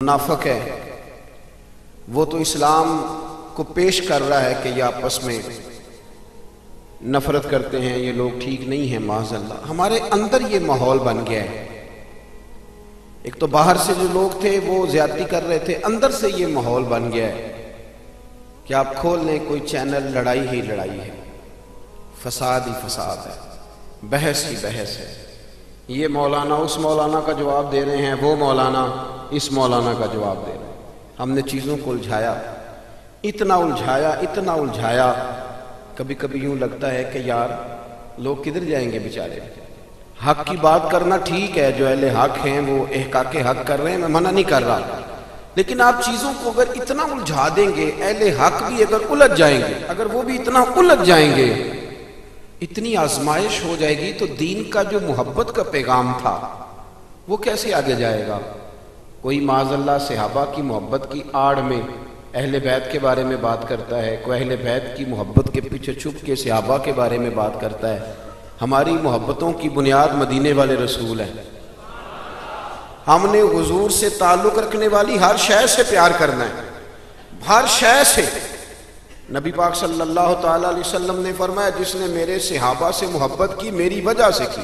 منافق ہے وہ تو اسلام کو پیش کر رہا ہے کہ یہ آپس میں نفرت کرتے ہیں، یہ لوگ ٹھیک نہیں ہیں، معاذ اللہ۔ ہمارے اندر یہ ماحول بن گیا ہے۔ ایک تو باہر سے جو لوگ تھے وہ زیادتی کر رہے تھے، اندر سے یہ ماحول بن گیا ہے کہ آپ کھول لیں کوئی چینل، لڑائی ہی لڑائی ہے، فساد ہی فساد ہے، بحث ہی بحث ہے۔ یہ مولانا اس مولانا کا جواب دے رہے ہیں، وہ مولانا اس مولانا کا جواب دے رہے ہیں۔ ہم نے چیزوں کو الجھایا، اتنا الجھایا، کبھی کبھی یوں لگتا ہے کہ یار لوگ کدھر جائیں گے بیچارے۔ حق کی بات کرنا ٹھیک ہے، جو اہل حق ہیں وہ احقاق حق کر رہے ہیں، میں منع نہیں کر رہا، لیکن آپ چیزوں کو اگر اتنا الجھا دیں گے، اہل حق بھی اگر الجھ جائیں گے، اگر وہ بھی اتنا الجھ جائیں گے، اتنی آزمائش ہو جائے گی، تو دین کا جو محبت کا پیغام تھا وہ کیسے آگے جائے گا؟ کوئی معاذ اللہ صحابہ کی محبت کی آڑ میں اہل بیت کے بارے میں بات کرتا ہے، کوئی اہل بیت کی محبت کے پیچھے چھپ کے صحابہ کے بارے میں بات کرتا ہے۔ ہماری محبتوں کی بنیاد مدینے والے رسول ہیں۔ ہم نے حضور سے تعلق رکھنے والی ہر شے سے پیار کرنا ہے، ہر شے سے۔ نبی پاک صلی اللہ تعالی علیہ وسلم نے فرمایا، جس نے میرے صحابہ سے محبت کی میری وجہ سے کی،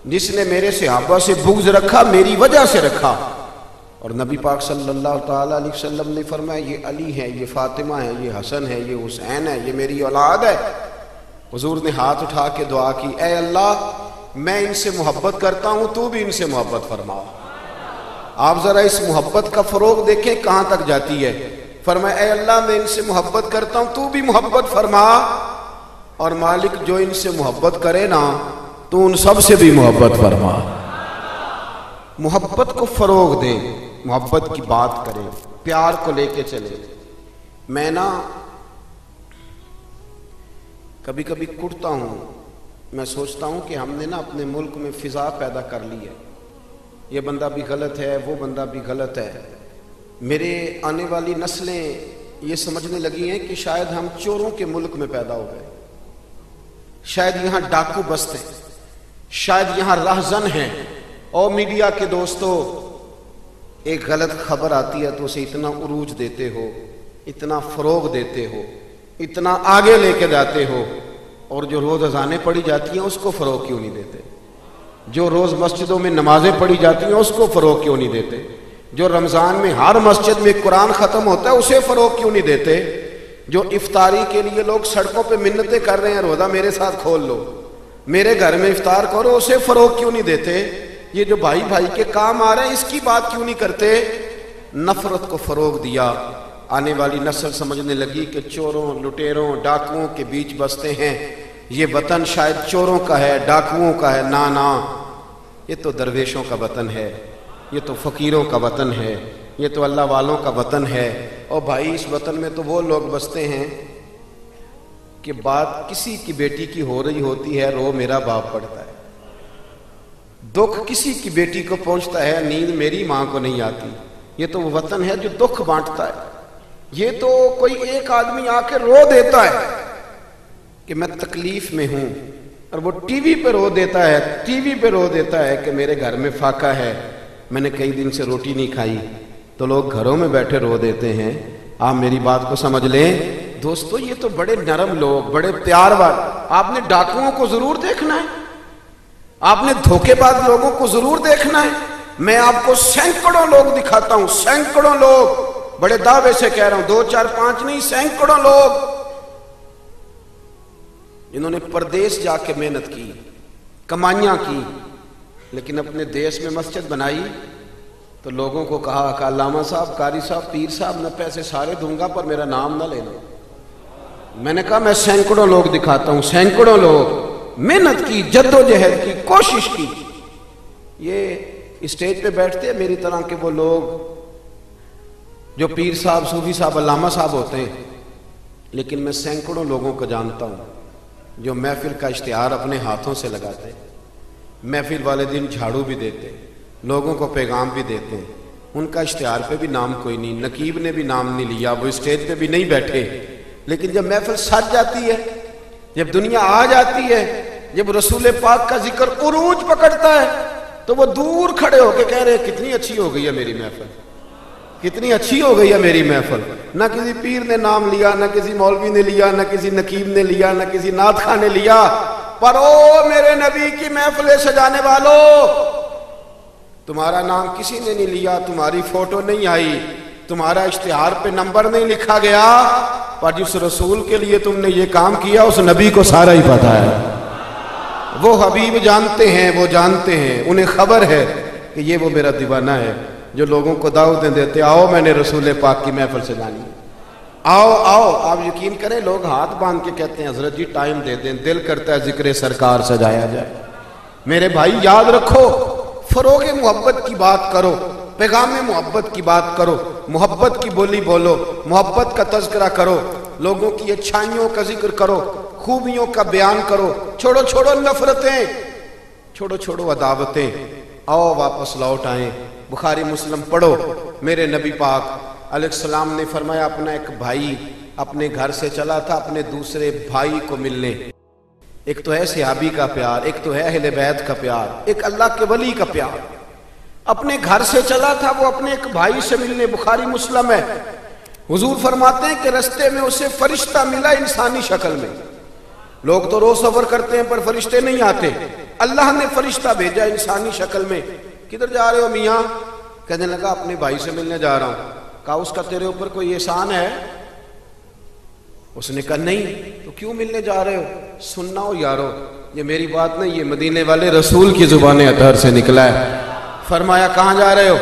جس نے میرے صحابہ سے بغض رکھا میری وجہ سے رکھا۔ اور نبی پاک صلی اللہ تعالی علیہ وسلم نے فرمایا، یہ علی ہے، یہ فاطمہ ہے، یہ حسن ہے، یہ حسین ہے، یہ میری اولاد ہے۔ حضور نے ہاتھ اٹھا کے دعا کی، اے اللہ میں ان سے محبت کرتا ہوں، تو بھی ان سے محبت فرما۔ آپ ذرا اس محبت کا فروغ دیکھیں کہاں تک جاتی ہے۔ فرمایا، اے اللہ میں ان سے محبت کرتا ہوں، تو بھی محبت فرما، اور مالک جو ان سے محبت کرے نا تو ان سب سے بھی محبت فرما۔ محبت کو فروغ دیں، محبت کی بات کریں، پیار کو لے کے چلیں۔ میں کبھی کبھی کڑتا ہوں، میں سوچتا ہوں کہ ہم نے اپنے ملک میں فضا پیدا کر لی ہے، یہ بندہ بھی غلط ہے، وہ بندہ بھی غلط ہے۔ میرے آنے والی نسلیں یہ سمجھنے لگی ہیں کہ شاید ہم چوروں کے ملک میں پیدا ہو گئے، شاید یہاں ڈاکو بستے ہیں، شاید یہاں راہزن ہیں۔ اور میڈیا کے دوستو، ایک غلط خبر آتی ہے تو اسے اتنا عروج دیتے ہو، اتنا فروغ دیتے ہو، اتنا آگے لے کے جاتے ہو، اور جو روز اذانیں پڑھی جاتی ہیں اس کو فروغ کیوں نہیں دیتے؟ جو روز مسجدوں میں نمازیں پڑھی جاتی ہیں اس کو فروغ کیوں نہیں دیتے؟ جو رمضان میں ہر مسجد میں قرآن ختم ہوتا ہے اسے فروغ کیوں نہیں دیتے؟ جو افطاری کے لیے لوگ سڑکوں پہ منتیں کر رہے ہیں، روزہ میرے ساتھ کھول لو، میرے گھر میں افطار کرو، اسے فروغ کیوں نہیں دیتے؟ یہ جو بھائی بھائی کے کام آ رہے ہیں اس کی بات کیوں نہیں کرتے؟ نفرت کو فروغ دیا۔ آنے والی نسل سمجھنے لگی کہ چوروں، لٹیروں، ڈاکوؤں کے بیچ بستے ہیں، یہ وطن شاید چوروں کا ہے، ڈاکوؤں کا ہے۔ نا، یہ تو درویشوں کا وطن ہے، یہ تو فقیروں کا وطن ہے، یہ تو اللہ والوں کا وطن ہے۔ اور بھائی اس وطن میں تو وہ لوگ بستے ہیں کہ بات کسی کی بیٹی کی ہو رہی ہوتی ہے، رو میرا باپ پڑتا ہے، دکھ کسی کی بیٹی کو پہنچتا ہے، نیند میری ماں کو نہیں آتی۔ یہ تو وہ وطن ہے جو دکھ بانٹتا ہے۔ یہ تو کوئی ایک آدمی آ کے رو دیتا ہے کہ میں تکلیف میں ہوں، اور وہ ٹی وی پہ رو دیتا ہے کہ میرے گھر میں فاقہ ہے، میں نے کئی دن سے روٹی نہیں کھائی، تو لوگ گھروں میں بیٹھے رو دیتے ہیں۔ آپ میری بات کو سمجھ لیں دوستو، یہ تو بڑے نرم لوگ، بڑے پیار والے۔ آپ نے ڈاکوؤں کو ضرور دیکھنا ہے، آپ نے دھوکے باز لوگوں کو ضرور دیکھنا ہے۔ میں آپ کو سینکڑوں لوگ دکھاتا ہوں، سینکڑوں لوگ، بڑے دعوے سے کہہ رہا ہوں، 2 4 5 نہیں، سینکڑوں لوگ جنہوں نے پردیس جا کے محنت کی، کمائیاں کی، لیکن اپنے دیش میں مسجد بنائی تو لوگوں کو کہا کہ علامہ صاحب، قاری صاحب، پیر صاحب، میں پیسے سارے دوں گا پر میرا نام نہ لینا۔ میں نے کہا میں سینکڑوں لوگ دکھاتا ہوں، سینکڑوں لوگ محنت کی، جدوجہد کی، کوشش کی۔ یہ اسٹیج پہ بیٹھتے ہیں میری طرح کے وہ لوگ جو پیر صاحب، صوفی صاحب، علامہ صاحب ہوتے ہیں، لیکن میں سینکڑوں لوگوں کو جانتا ہوں جو محفل کا اشتہار اپنے ہاتھوں سے لگاتے ہیں، محفل والے دن جھاڑو بھی دیتے ہیں، لوگوں کو پیغام بھی دیتے ہیں، ان کا اشتہار پہ بھی نام کوئی نہیں، نقیب نے بھی نام نہیں لیا، وہ اسٹیج پہ بھی نہیں بیٹھے، لیکن جب محفل سج جاتی ہے، جب دنیا آ جاتی ہے، جب رسول پاک کا ذکر عروج پکڑتا ہے، تو وہ دور کھڑے ہو کے کہہ رہے کتنی اچھی ہو گئی ہے میری محفل، کتنی اچھی ہو گئی ہے میری محفل. نہ کسی پیر نے نام لیا، نہ کسی مولوی نے لیا، نہ کسی نقیب نے لیا، نہ کسی نعت خواہ نے لیا، پر او میرے نبی کی محفلیں سجانے والوں، تمہارا نام کسی نے نہیں لیا، تمہاری فوٹو نہیں آئی، تمہارا اشتہار پہ نمبر نہیں لکھا گیا، پر جس رسول کے لیے تم نے یہ کام کیا اس نبی کو سارا ہی پتا ہے. وہ حبیب جانتے ہیں، وہ جانتے ہیں، انہیں خبر ہے کہ یہ وہ میرا دیوانہ ہے جو لوگوں کو دعوتیں دیتے آؤ میں نے رسول پاک کی محفل سجانی، آؤ آؤ. آپ یقین کریں لوگ ہاتھ باندھ کے کہتے ہیں حضرت جی ٹائم دے دیں، دل کرتا ہے ذکر سرکار سجایا جائے. میرے بھائی یاد رکھو، فروغ محبت کی بات کرو، پیغام محبت کی بات کرو، محبت کی بولی بولو، محبت کا تذکرہ کرو، لوگوں کی اچھائیوں کا ذکر کرو، خوبیوں کا بیان کرو، چھوڑو چھوڑو نفرتیں، چھوڑو چھوڑو عداوتیں، آؤ واپس لوٹ آئیں. بخاری مسلم پڑھو. میرے نبی پاک علیہ السلام نے فرمایا اپنا ایک بھائی اپنے گھر سے چلا تھا اپنے دوسرے بھائی کو ملنے. ایک تو ہے صحابی کا پیار، ایک تو ہے اہل بیت کا پیار، ایک اللہ کے ولی کا پیار. اپنے گھر سے چلا تھا وہ اپنے ایک بھائی سے ملنے. بخاری مسلم ہے. حضور فرماتے ہیں کہ رستے میں اسے فرشتہ ملا انسانی شکل میں. لوگ تو روز سفر کرتے ہیں پر فرشتے نہیں آتے، اللہ نے فرشتہ بھیجا انسانی شکل میں. کدھر جا رہے ہو میاں؟ کہنے لگا اپنے بھائی سے ملنے جا رہا ہوں. کہا اس کا تیرے اوپر کوئی احسان ہے؟ اس نے کہا نہیں. تو کیوں ملنے جا رہے ہو؟ سننا ہو یارو، یہ میری بات نہیں، یہ مدینے والے رسول کی زبان اطہر سے نکلا ہے. فرمایا کہاں جا رہے ہو؟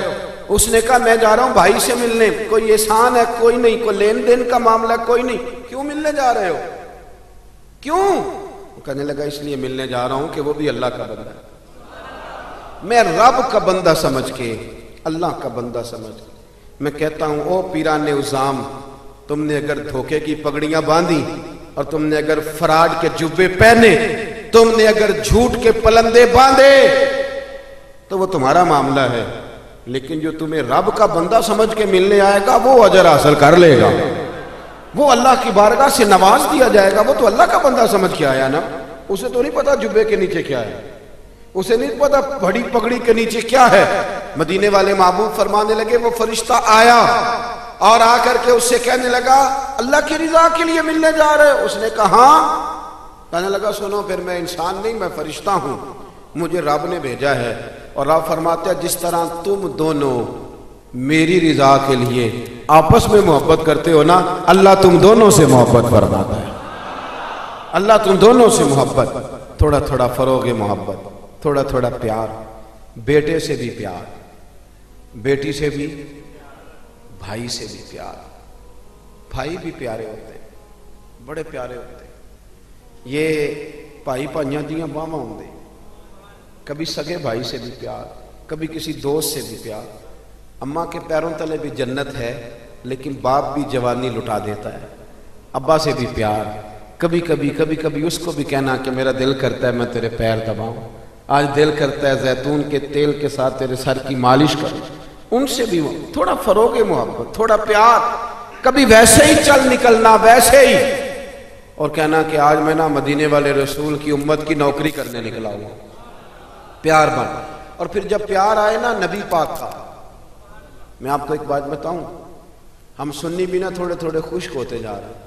اس نے کہا میں جا رہا ہوں بھائی سے ملنے. کوئی احسان ہے؟ کوئی نہیں. کوئی لین دین کا معاملہ؟ کوئی نہیں. کیوں ملنے جا رہے ہو؟ کیوں؟ وہ کہنے لگا اس لیے ملنے جا رہا ہوں کہ وہ بھی اللہ کا بندہ ہے. میں رب کا بندہ سمجھ کے، اللہ کا بندہ سمجھ کے میں کہتا ہوں او پیران عظام، تم نے اگر دھوکے کی پگڑیاں باندھی اور تم نے اگر فراڈ کے جبے پہنے، تم نے اگر جھوٹ کے پلندے باندھے تو وہ تمہارا معاملہ ہے، لیکن جو تمہیں رب کا بندہ سمجھ کے ملنے آئے گا وہ اجر حاصل کر لے گا، وہ اللہ کی بارگاہ سے نواز دیا جائے گا. وہ تو اللہ کا بندہ سمجھ کے آیا نا، اسے تو نہیں پتا جبے کے نیچے کیا ہے، اسے نہیں پتا بڑی پگڑی کے نیچے کیا ہے. مدینے والے محبوب فرمانے لگے وہ فرشتہ آیا اور آ کر کے اس سے کہنے لگا اللہ کی رضا کے لیے ملنے جا رہے ہو؟ اس نے کہا ہاں. کہنے لگا سنو پھر میں انسان نہیں، میں فرشتہ ہوں، مجھے رب نے بھیجا ہے. اور رب فرماتے ہیں جس طرح تم دونوں میری رضا کے لیے آپس میں محبت کرتے ہو نا، اللہ تم دونوں سے محبت فرماتا ہے. اللہ تم دونوں سے محبت، تھوڑا تھوڑا فروغ محبت، تھوڑا تھوڑا پیار. بیٹے سے بھی پیار، بیٹی سے بھی، بھائی سے بھی پیار. بھائی بھی پیارے ہوتے ہیں، بڑے پیارے ہوتے ہیں. یہ بھائی پائیاں دیاں باواں ہوندے، کبھی سگے بھائی سے بھی پیار، کبھی کسی دوست سے بھی پیار. اماں کے پیروں تلے بھی جنت ہے، لیکن باپ بھی جوانی لٹا دیتا ہے. ابا سے بھی پیار، کبھی کبھی اس کو بھی کہنا کہ میرا دل کرتا ہے میں تیرے پیر دباؤں، آج دل کرتا ہے زیتون کے تیل کے ساتھ تیرے سر کی مالش کروں. ان سے بھی تھوڑا فروغ محبت، تھوڑا پیار. کبھی ویسے ہی چل نکلنا، ویسے ہی، اور کہنا کہ آج میں نا مدینے والے رسول کی امت کی نوکری کرنے نکلا ہوں. پیار بن. اور پھر جب پیار آئے نا نبی پاک کا، میں آپ کو ایک بات بتاؤں، ہم سنی بھی نا تھوڑے تھوڑے خشک ہوتے جا رہے ہیں.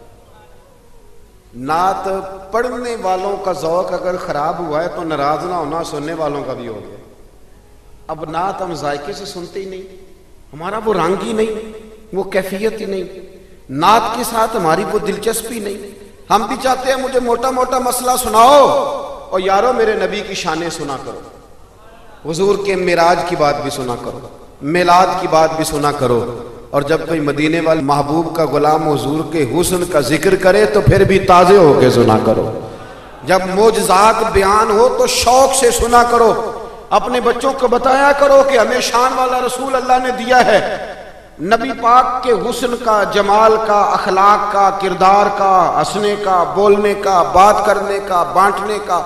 نعت پڑھنے والوں کا ذوق اگر خراب ہوا ہے تو ناراض نہ ہونا سننے والوں کا بھی ہو گیا. اب نعت ہم ذائقے سے سنتے ہی نہیں، ہمارا وہ رنگ ہی نہیں، وہ کیفیت ہی نہیں، نعت کے ساتھ ہماری وہ دلچسپی نہیں. ہم بھی چاہتے ہیں مجھے موٹا موٹا مسئلہ سناؤ، اور یارو میرے نبی کی شانیں سنا کرو، حضور کے معراج کی بات بھی سنا کرو، میلاد کی بات بھی سنا کرو. اور جب کوئی مدینے والے محبوب کا غلام حضور کے حسن کا ذکر کرے تو پھر بھی تازے ہو کے سنا کرو. جب معجزات بیان ہو تو شوق سے سنا کرو. اپنے بچوں کو بتایا کرو کہ ہمیں شان والا رسول اللہ نے دیا ہے. نبی پاک کے حسن کا، جمال کا، اخلاق کا، کردار کا، ہنسنے کا، بولنے کا، بات کرنے کا، بانٹنے کا،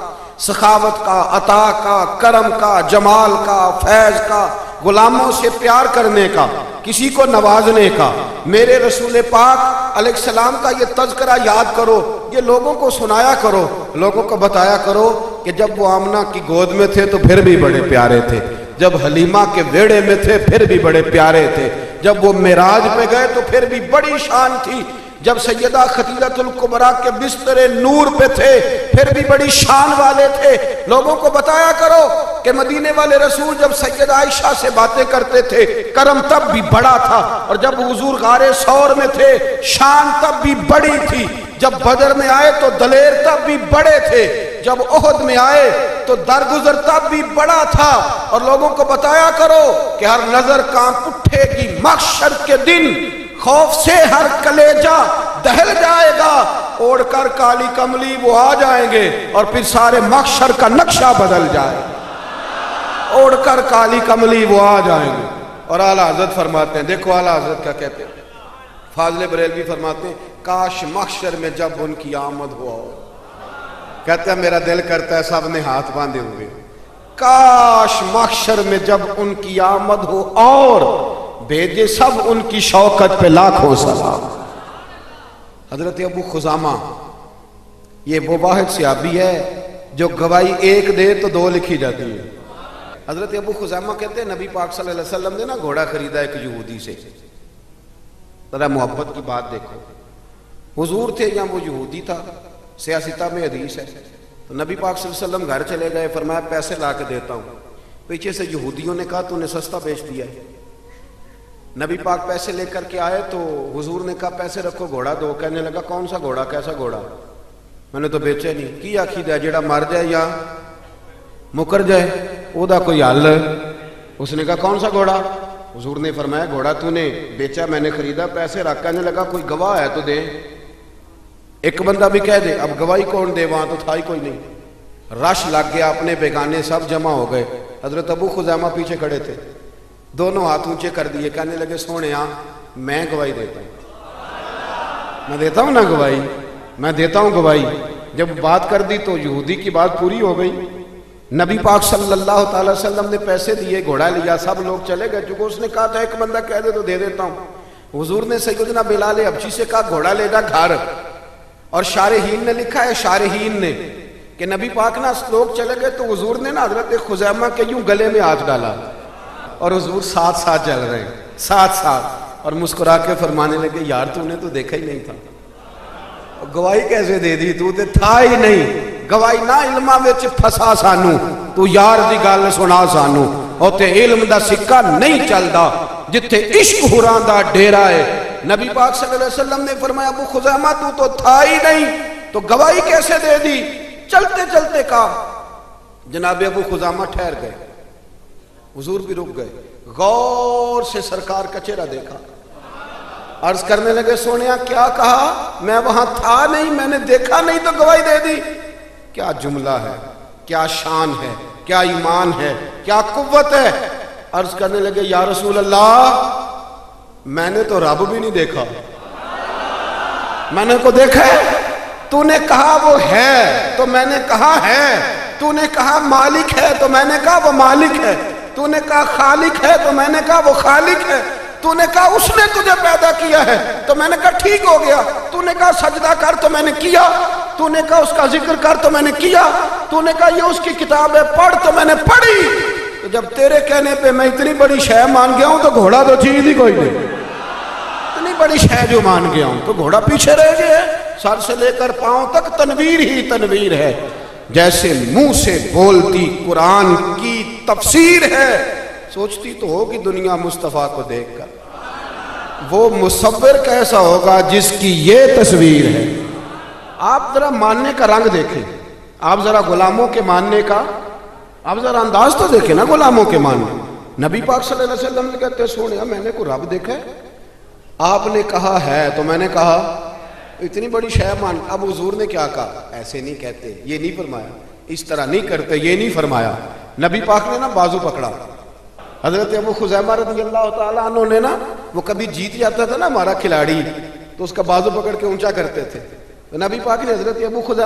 سخاوت کا، عطا کا، کرم کا، جمال کا، فیض کا، غلاموں سے پیار کرنے کا، کسی کو نوازنے کا. میرے رسول پاک علیہ السلام کا یہ تذکرہ یاد کرو، یہ لوگوں کو سنایا کرو، لوگوں کو بتایا کرو کہ جب وہ آمنہ کی گود میں تھے تو پھر بھی بڑے پیارے تھے. جب حلیمہ کے ویڑے میں تھے پھر بھی بڑے پیارے تھے، جب وہ معراج پہ گئے تو پھر بھی بڑی شان تھی، جب سیدہ خدیجہ الکبریٰ کے بستر نور پہ تھے پھر بھی بڑی شان والے تھے۔ لوگوں کو بتایا کرو کہ مدینے والے رسول جب سیدہ عائشہ سے باتیں کرتے تھے کرم تب بھی بڑا تھا، اور جب حضور غار ثور میں تھے شان تب بھی بڑی تھی، جب بدر میں آئے تو دلیر تب بھی بڑے تھے، جب احد میں آئے تو درگزر تب بھی بڑا تھا۔ اور لوگوں کو بتایا کرو کہ ہر نظر کانپ اٹھے گی محشر کے دن، خوف سے ہر کلیجہ دہل جائے گا، اوڑھ کر کالی کملی وہ آ جائیں گے اور پھر سارے محشر کا نقشہ بدل جائے گا، اوڑھ کر کالی کملی وہ آ جائیں گے۔ اور اعلیٰ حضرت فرماتے ہیں، دیکھو اعلیٰ حضرت کیا کہتے ہیں، فاضل بریلوی فرماتے ہیں کاش محشر میں جب ان کی آمد ہو، کہتے ہیں میرا دل کرتا ہے سب نے ہاتھ باندھے ہوئے، کاش محشر میں جب ان کی آمد ہو اور بھیجے سب ان کی شوکت پہ لاکھوں سلام۔ حضرت ابو خزامہ یہ وہ واحد صحابی ہے جو گواہی ایک دے تو دو لکھی جاتی ہے۔ حضرت ابو خزامہ کہتے ہیں نبی پاک صلی اللہ علیہ وسلم نے نا گھوڑا خریدا ایک یہودی سے، ذرا محبت کی بات دیکھو، حضور تھے یا وہ یہودی تھا، سیاستہ میں حدیث ہے، تو نبی پاک صلی اللہ علیہ وسلم گھر چلے گئے، فرمایا پیسے لا کے دیتا ہوں، پیچھے سے یہودیوں نے کہا تو نے سستا بیچ دیا ہے۔ نبی پاک پیسے لے کر کے آئے تو حضور نے کہا پیسے رکھو گھوڑا دو، کہنے لگا کون سا گھوڑا، کیسا گھوڑا، میں نے تو بیچے نہیں، کی آخی دے جیڑا مر جائے یا مکر جائے او دا کوئی حل، اس نے کہا کون سا گھوڑا، حضور نے فرمایا گھوڑا تو نے بیچا میں نے خریدا، پیسے رکھ، کہنے لگا کوئی گواہ ہے تو دے، ایک بندہ بھی کہہ دے، اب گواہی کون دے، وہاں تو تھا ہی کوئی نہیں، رش لگ گیا، اپنے بیگانے سب جمع ہو گئے، حضرت ابو خزامہ پیچھے کھڑے تھے، دونوں ہاتھ اونچے کر دیے، کہنے لگے سونے میں گواہی دیتا ہوں، میں دیتا ہوں نا گواہی، میں دیتا ہوں گواہی۔ جب بات کر دی تو یہودی کی بات پوری ہو گئی، نبی پاک صلی اللہ تعالی وسلم نے پیسے دیے، گھوڑا لیا، سب لوگ چلے گئے، چونکہ اس نے کہا تھا ایک بندہ کہہ دے تو دے دیتا ہوں۔ حضور نے سیدنا بلال حبشی سے کہا گھوڑا لے جا گھر، اور شارحین نے لکھا ہے، شارحین نے کہ نبی پاک نا لوگ چلے گئے تو حضور نے نا حضرت خزیمہ کے یوں گلے میں ہاتھ ڈالا، اور حضور ساتھ ساتھ چل رہے ہیں، ساتھ ساتھ، اور مسکرا کے فرمانے لگے یار تو نے تو دیکھا ہی نہیں تھا، گواہی کیسے دے دی، تو تے تھا ہی نہیں، گواہی نہ علماں وچ پھسا سانو، تو یار دی گل سنا سانو، اوتے علم دا سکہ نہیں چلدا، جتھے عشق ہوراں دا ڈیرا ہے۔ نبی پاک صلی اللہ علیہ وسلم نے فرمایا ابو خزامہ تو تھا ہی نہیں، تو گواہی کیسے دے دی، چلتے چلتے کہا، جناب ابو خزامہ ٹھہر گئے، حضور بھی رک گئے، غور سے سرکار کا چہرہ دیکھا، عرض کرنے لگے سونیا کیا کہا، میں وہاں تھا نہیں، میں نے دیکھا نہیں تو گواہی دے دی، کیا جملہ ہے، کیا شان ہے، کیا ایمان ہے، کیا قوت ہے۔ عرض کرنے لگے یا رسول اللہ میں نے تو رب بھی نہیں دیکھا، میں نے کو دیکھا ہے، تو نے کہا وہ ہے تو میں نے کہا ہے، تو نے کہا مالک ہے تو میں نے کہا وہ مالک ہے، تو نے کہا خالق ہے تو میں نے کہا وہ خالق ہے، تو نے کہا اس نے تجھے پیدا کیا ہے تو میں نے کہا ٹھیک ہو گیا، تو نے کہا سجدہ کر تو میں نے کیا، تو نے کہا اس کا ذکر کر تو میں نے کیا، تو نے کہا یہ اس کی کتاب ہے پڑھ تو میں نے پڑھی، تو جب تیرے کہنے پہ میں اتنی بڑی شے مان گیا ہوں تو گھوڑا تو چیز ہی کوئی نہیں، اتنی بڑی شے جو مان گیا ہوں تو گھوڑا پیچھے رہ گیا، سر سے لے کر پاؤں تک تنویر ہی تنویر ہے، جیسے منہ سے بولتی قرآن کی تفسیر ہے، سوچتی تو ہوگی دنیا مصطفیٰ کو دیکھ کر وہ مصور کیسا ہوگا جس کی یہ تصویر ہے۔ آپ ذرا ماننے کا رنگ دیکھیں، آپ ذرا غلاموں کے ماننے کا، آپ ذرا انداز تو دیکھیں نا غلاموں کے ماننے۔ نبی پاک صلی اللہ علیہ وسلم نے کہتے سونے میں نے کوئی رب دیکھا ہے، آپ نے کہا ہے تو میں نے کہا اتنی بڑی شے مان۔ اب حضور نے کیا کہا، ایسے نہیں کہتے، یہ نہیں فرمایا، اس طرح نہیں کرتے، یہ نہیں فرمایا۔ نبی پاک نے نا بازو پکڑا، حضرت ابو خزیمہ رضی اللہ تعالیٰ عنہ نے نا، وہ کبھی جیت جاتا تھا نا ہمارا کھلاڑی تو اس کا بازو پکڑ کے اونچا کرتے تھے، تو نبی پاک نے حضرت ابو خزیمہ